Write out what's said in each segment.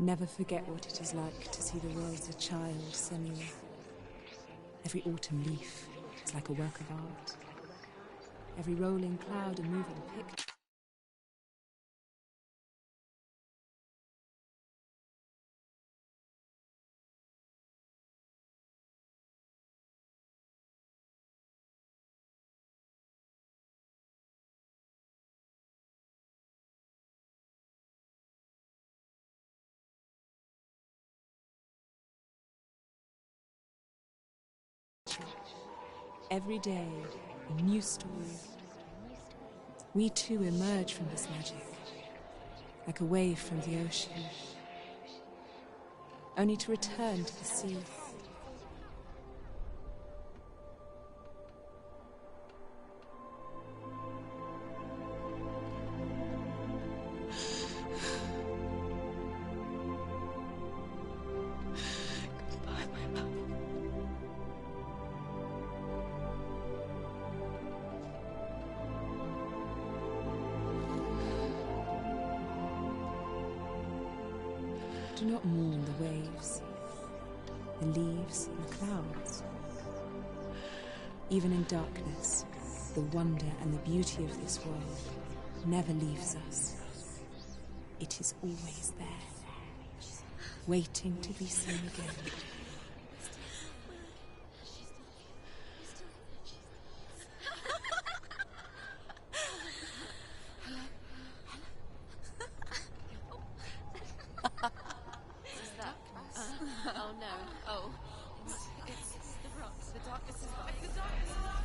Never forget what it is like to see the world as a child, Senua. Every autumn leaf is like a work of art. Every rolling cloud a moving picture. Every day, a new story. We too emerge from this magic, like a wave from the ocean, only to return to the sea. Do not mourn the waves, the leaves and the clouds. Even in darkness, the wonder and the beauty of this world never leaves us. It is always there, waiting to be seen again. Oh no. Oh. It's the rocks. The darkness is back. The darkness is back.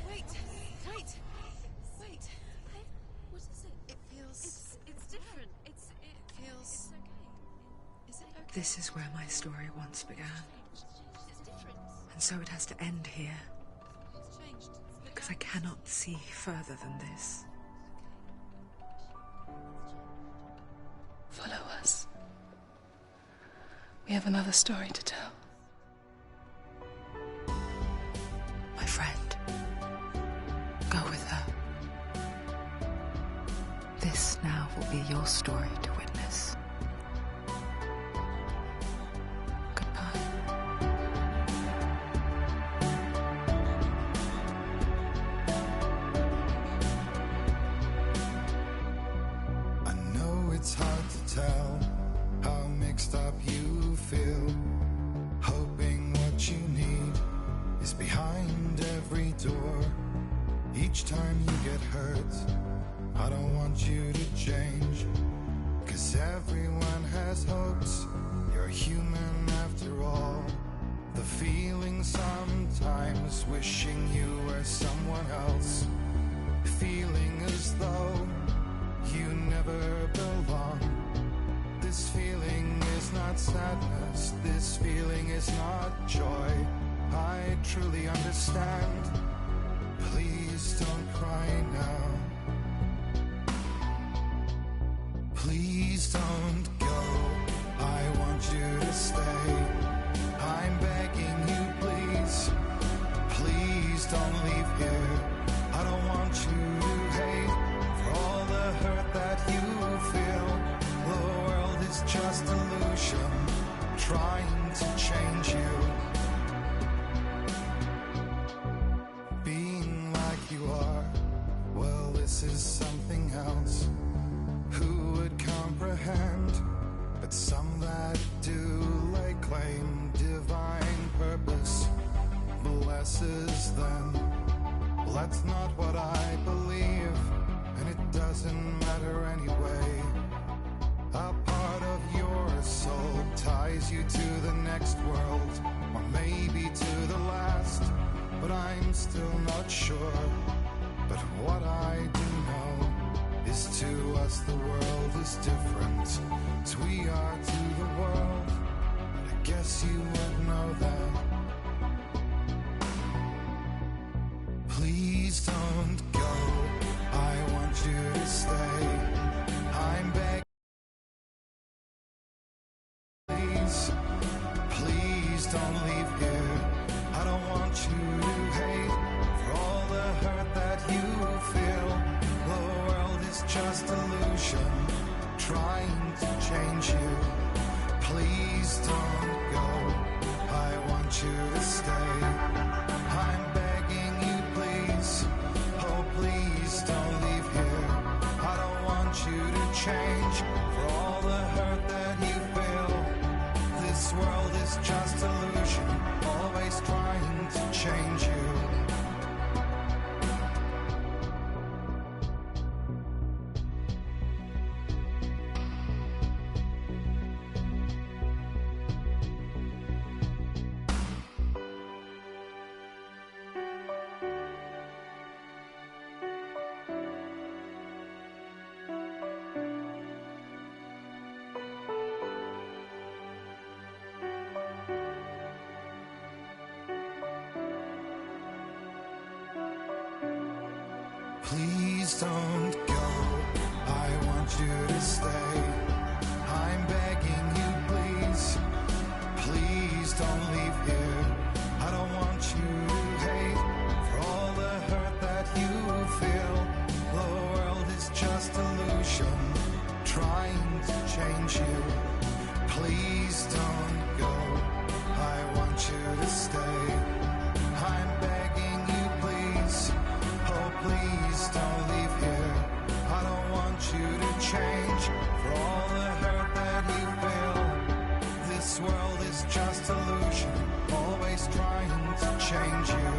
Wait. What is it? It feels... It's different. It feels... It's okay. Is it okay? This is where my story once began. It's different. And so it has to end here. It's changed. Because I cannot see further than this. Follow us. We have another story to tell. My friend, go with her. This now will be your story to witness. Goodbye. I know it's hard to tell how mixed up you feel, hoping what you need is behind every door. Each time you get hurt, I don't want you to change, 'cause everyone has hopes. You're human after all. The feeling sometimes wishing you were someone else, feeling as though you never belong. This feeling is not sadness, this feeling is not joy. I truly understand. Please don't cry now. Please don't go. I want you to stay. I'm begging you, please. Please don't leave here. I don't want you to hate for all the hurt that you feel. The world is just illusion, trying to change you. Being like you are, well, this is something else. Who would comprehend? But some that do lay claim divine purpose blesses them. Well, that's not what I believe, and it doesn't matter anyway. A part of your soul ties you to the next world, or maybe to the last, but I'm still not sure. But what I do know is to us the world is different as we are to the world. But I guess you would know that. Please don't go. I want you to stay. I'm begging. Please don't leave here. I don't want you to hate for all the hurt that you feel. just illusion, trying to change you. Please don't go, I want you to stay. I'm begging you, please, oh please don't leave here. I don't want you to change for all the hurt that you feel. This world is just illusion, always trying to change you. Please don't go, I want you to stay. I'm begging you, please, please don't leave here. I don't want you to hate for all the hurt that you feel. The world is just illusion, trying to change you. Please don't go, I want you to stay. I'm begging you, please, oh please don't leave here. I don't want you to change for all the hurt that you feel. This world is just illusion, always trying to change you.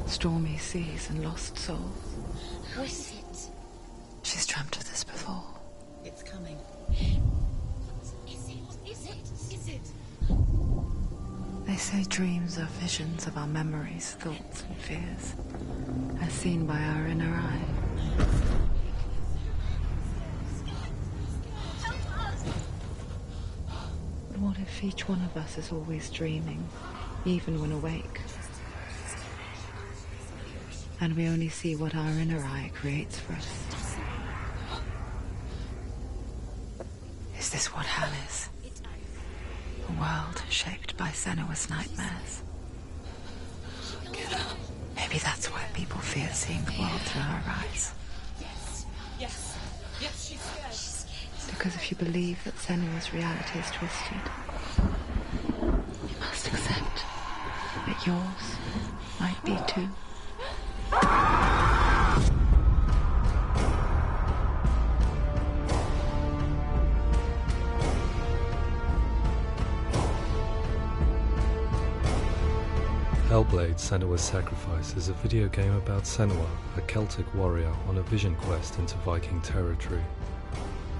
Stormy seas and lost souls. Who is it? She's dreamt of this before. It's coming. Is it? They say dreams are visions of our memories, thoughts and fears, as seen by our inner eye. But what if each one of us is always dreaming, even when awake? And we only see what our inner eye creates for us. Is this what hell is? A world shaped by Senua's nightmares. Maybe that's why people fear seeing the world through her eyes. Yes, she's scared. Because if you believe that Senua's reality is twisted, you must accept that yours might be too. Hellblade: Senua's Sacrifice is a video game about Senua, a Celtic warrior on a vision quest into Viking territory.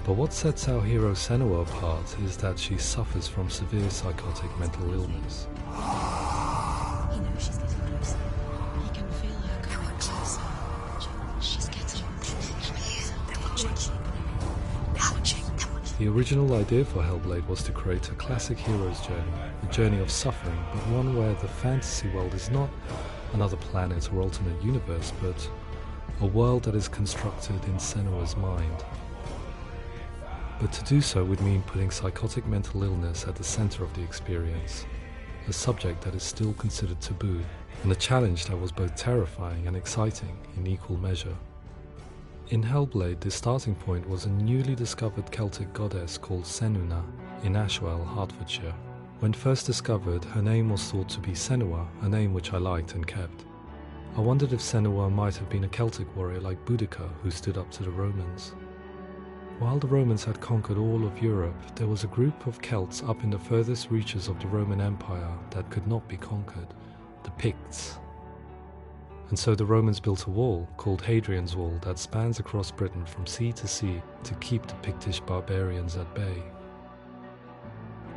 But what sets our hero Senua apart is that she suffers from severe psychotic mental illness. He knows she's getting closer. He can feel her coming closer. She's getting closer. They're watching. The original idea for Hellblade was to create a classic hero's journey, a journey of suffering, but one where the fantasy world is not another planet or alternate universe, but a world that is constructed in Senua's mind. But to do so would mean putting psychotic mental illness at the center of the experience, a subject that is still considered taboo, and a challenge that was both terrifying and exciting in equal measure. In Hellblade, the starting point was a newly discovered Celtic goddess called Senua in Ashwell, Hertfordshire. When first discovered, her name was thought to be Senua, a name which I liked and kept. I wondered if Senua might have been a Celtic warrior like Boudica who stood up to the Romans. While the Romans had conquered all of Europe, there was a group of Celts up in the furthest reaches of the Roman Empire that could not be conquered, the Picts. And so the Romans built a wall, called Hadrian's Wall, that spans across Britain from sea to sea to keep the Pictish barbarians at bay.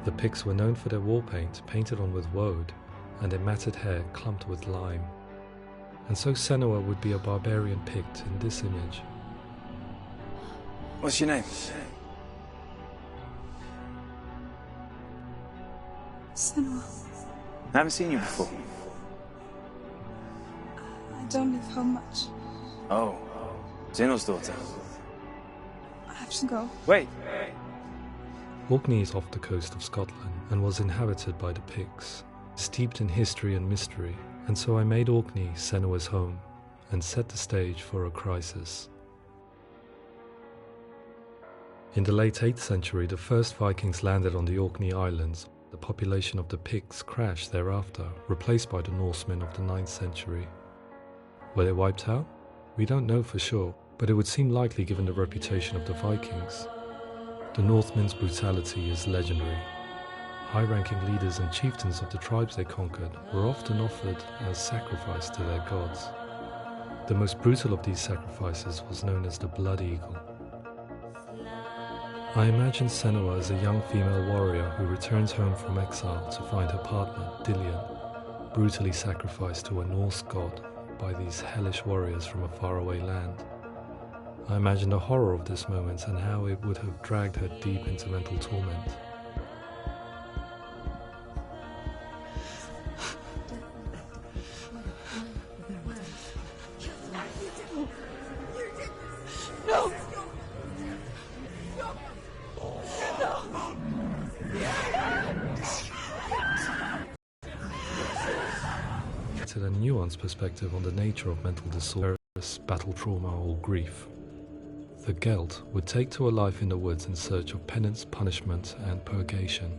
The Picts were known for their war paint, painted on with woad, and their matted hair clumped with lime. And so Senua would be a barbarian Pict in this image. What's your name? Senua. I haven't seen you before. I don't leave home much. Oh, Zenua's daughter. I have to go. Wait. Orkney is off the coast of Scotland and was inhabited by the Picts, steeped in history and mystery, and so I made Orkney Senua's home and set the stage for a crisis. In the late 8th century, the first Vikings landed on the Orkney Islands. The population of the Picts crashed thereafter, replaced by the Norsemen of the 9th century. Were they wiped out? We don't know for sure, but it would seem likely given the reputation of the Vikings. The Northmen's brutality is legendary. High-ranking leaders and chieftains of the tribes they conquered were often offered as sacrifice to their gods. The most brutal of these sacrifices was known as the Blood Eagle. I imagine Senua as a young female warrior who returns home from exile to find her partner, Dillion, brutally sacrificed to a Norse god by these hellish warriors from a faraway land. I imagine the horror of this moment and how it would have dragged her deep into mental torment. No! A nuanced perspective on the nature of mental disorder, battle trauma or grief. The Gelt would take to a life in the woods in search of penance, punishment and purgation.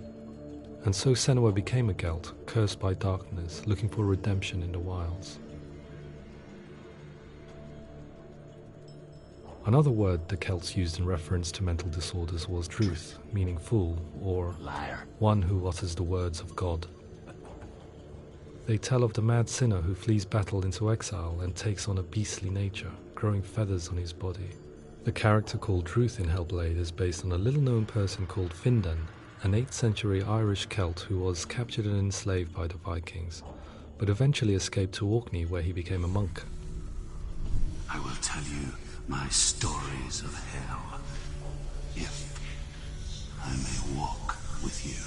And so Senua became a Gelt, cursed by darkness, looking for redemption in the wilds. Another word the Celts used in reference to mental disorders was truth, meaning fool, or liar, one who utters the words of God. They tell of the mad sinner who flees battle into exile and takes on a beastly nature, growing feathers on his body. The character called Ruth in Hellblade is based on a little-known person called Findan, an 8th century Irish Celt who was captured and enslaved by the Vikings, but eventually escaped to Orkney where he became a monk. I will tell you my stories of hell, if I may walk with you.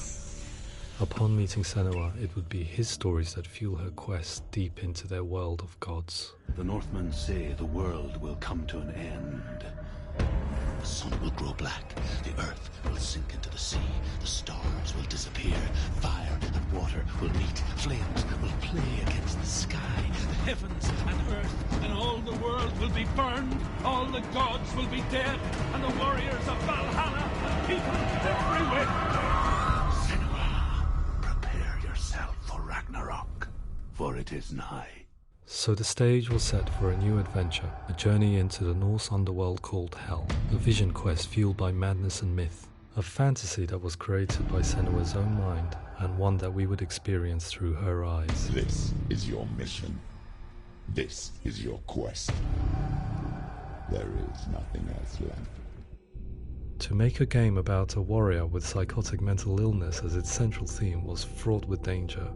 Upon meeting Senua, it would be his stories that fuel her quest deep into their world of gods. The Northmen say the world will come to an end. The sun will grow black, the earth will sink into the sea, the stars will disappear, fire and water will meet, flames will play against the sky, the heavens and earth and all the world will be burned, all the gods will be dead, and the warriors of Valhalla and people everywhere. Senua, prepare yourself for Ragnarok, for it is nigh. So the stage was set for a new adventure, a journey into the Norse underworld called Hell, a vision quest fueled by madness and myth, a fantasy that was created by Senua's own mind, and one that we would experience through her eyes. This is your mission. This is your quest. There is nothing else left. To make a game about a warrior with psychotic mental illness as its central theme was fraught with danger.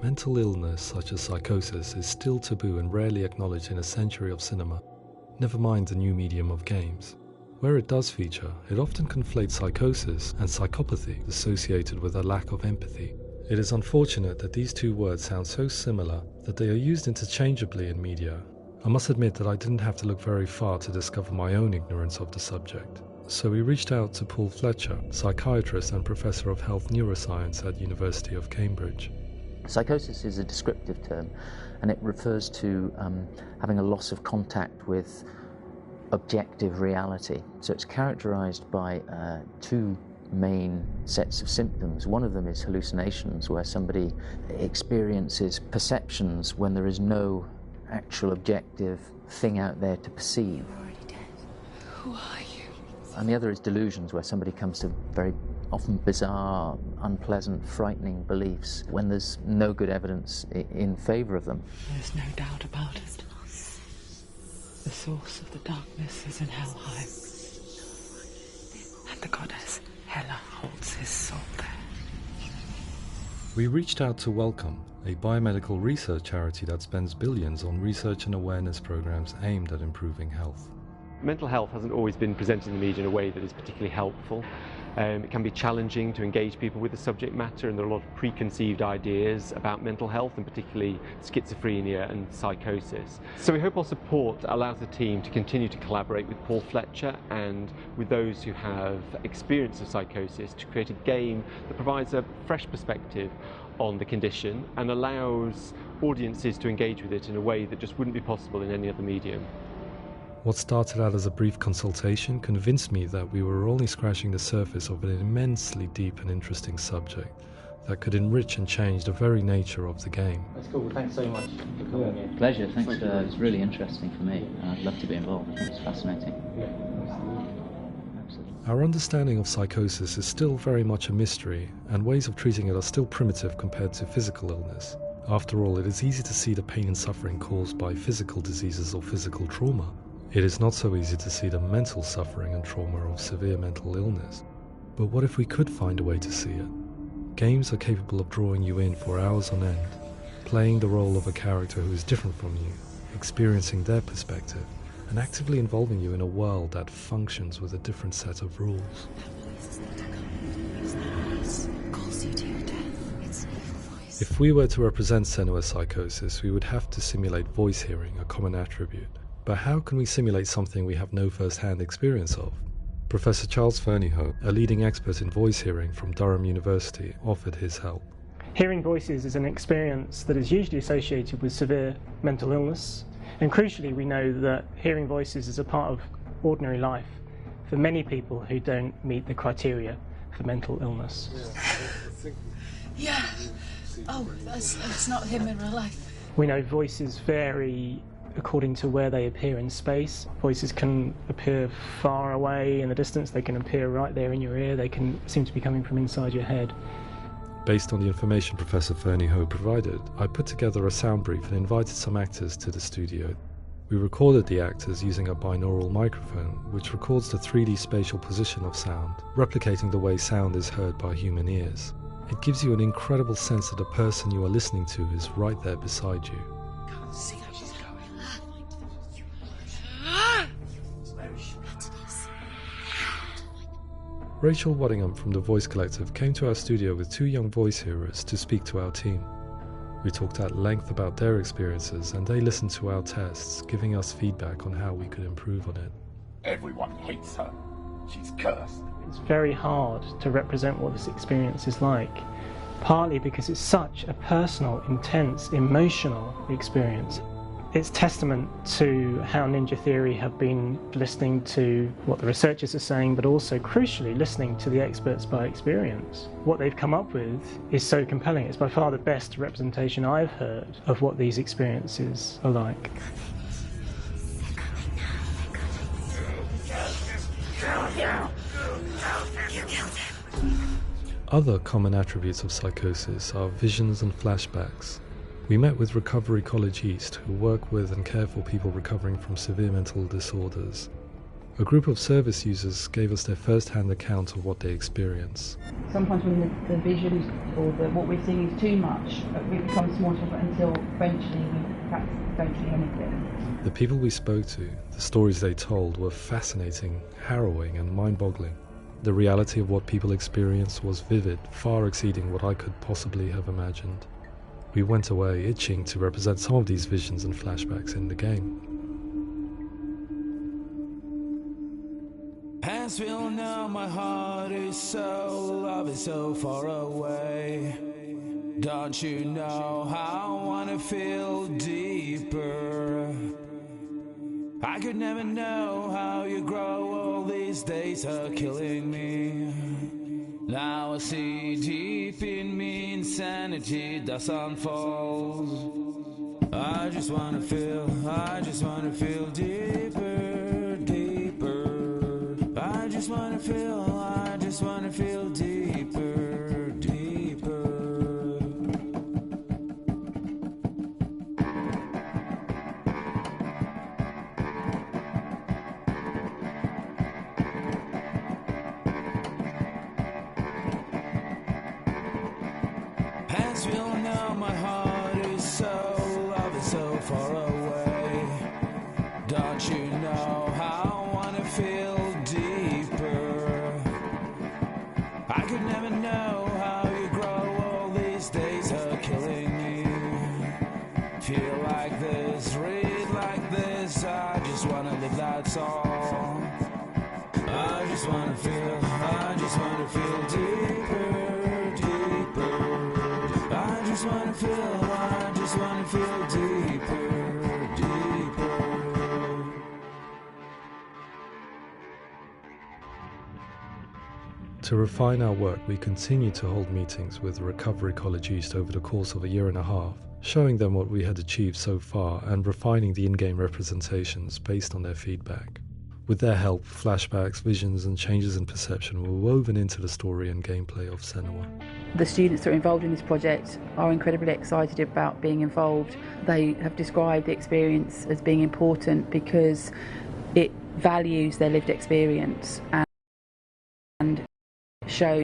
Mental illness such as psychosis is still taboo and rarely acknowledged in a century of cinema, never mind the new medium of games. Where it does feature, it often conflates psychosis and psychopathy associated with a lack of empathy. It is unfortunate that these two words sound so similar that they are used interchangeably in media. I must admit that I didn't have to look very far to discover my own ignorance of the subject. So we reached out to Paul Fletcher, psychiatrist and professor of health neuroscience at University of Cambridge. Psychosis is a descriptive term, and it refers to having a loss of contact with objective reality. So it's characterized by two main sets of symptoms. One of them is hallucinations, where somebody experiences perceptions when there is no actual objective thing out there to perceive. You're already dead. Who are you? And the other is delusions, where somebody comes to very often bizarre, unpleasant, frightening beliefs when there's no good evidence in favour of them. There's no doubt about it. The source of the darkness is in Helheim, and the goddess Hela holds his soul there. We reached out to Welcome, a biomedical research charity that spends billions on research and awareness programs aimed at improving health. Mental health hasn't always been presented in the media in a way that is particularly helpful. It can be challenging to engage people with the subject matter, and there are a lot of preconceived ideas about mental health, and particularly schizophrenia and psychosis. So we hope our support allows the team to continue to collaborate with Paul Fletcher and with those who have experience of psychosis to create a game that provides a fresh perspective on the condition and allows audiences to engage with it in a way that just wouldn't be possible in any other medium. What started out as a brief consultation convinced me that we were only scratching the surface of an immensely deep and interesting subject that could enrich and change the very nature of the game. That's cool. Thanks so much for coming in. Pleasure. Thanks. It's really interesting for me. I'd love to be involved. It's fascinating. Absolutely. Our understanding of psychosis is still very much a mystery, and ways of treating it are still primitive compared to physical illness. After all, it is easy to see the pain and suffering caused by physical diseases or physical trauma. It is not so easy to see the mental suffering and trauma of severe mental illness. But what if we could find a way to see it? Games are capable of drawing you in for hours on end, playing the role of a character who is different from you, experiencing their perspective, and actively involving you in a world that functions with a different set of rules. If we were to represent Senua's psychosis, we would have to simulate voice hearing, a common attribute. But how can we simulate something we have no first-hand experience of? Professor Charles Fernyhough, a leading expert in voice hearing from Durham University, offered his help. Hearing voices is an experience that is usually associated with severe mental illness, and crucially we know that hearing voices is a part of ordinary life for many people who don't meet the criteria for mental illness. Yeah. Oh, that's not him in real life. We know voices vary according to where they appear in space. Voices can appear far away in the distance, they can appear right there in your ear, they can seem to be coming from inside your head. Based on the information Professor Fernie Ho provided, I put together a sound brief and invited some actors to the studio. We recorded the actors using a binaural microphone, which records the 3D spatial position of sound, replicating the way sound is heard by human ears. It gives you an incredible sense that the person you are listening to is right there beside you. Can't see how she's going. Rachel Waddingham from the Voice Collective came to our studio with 2 young voice hearers to speak to our team. We talked at length about their experiences and they listened to our tests, giving us feedback on how we could improve on it. Everyone hates her. She's cursed. It's very hard to represent what this experience is like, partly because it's such a personal, intense, emotional experience. It's testament to how Ninja Theory have been listening to what the researchers are saying, but also, crucially, listening to the experts by experience. What they've come up with is so compelling. It's by far the best representation I've heard of what these experiences are like. Other common attributes of psychosis are visions and flashbacks. We met with Recovery College East, who work with and care for people recovering from severe mental disorders. A group of service users gave us their first-hand account of what they experience. Sometimes when the visions or what we're seeing is too much, it becomes more difficult until eventually we perhaps don't see anything. The people we spoke to, the stories they told, were fascinating, harrowing and mind-boggling. The reality of what people experienced was vivid, far exceeding what I could possibly have imagined. We went away itching to represent some of these visions and flashbacks in the game. Past will know my heart is so, love is so far away. Don't you know how I wanna feel deeper? I could never know how you grow, all these days are killing me. Now I see deep in me insanity does unfold. I just wanna feel deeper, deeper. I just wanna feel deeper, deeper. Past will know my heart is so, love is so far away. Don't you know how I wanna feel deeper? I could never know how you grow, all these days are killing me. Feel like this, read like this, I just wanna live, that's all. I just wanna feel deeper, deeper. I just wanna feel deeper, deeper. To refine our work, we continue to hold meetings with Recovery College East over the course of a year and a half, showing them what we had achieved so far and refining the in-game representations based on their feedback. With their help, flashbacks, visions and changes in perception were woven into the story and gameplay of Senua. The students that are involved in this project are incredibly excited about being involved. They have described the experience as being important because it values their lived experience and shows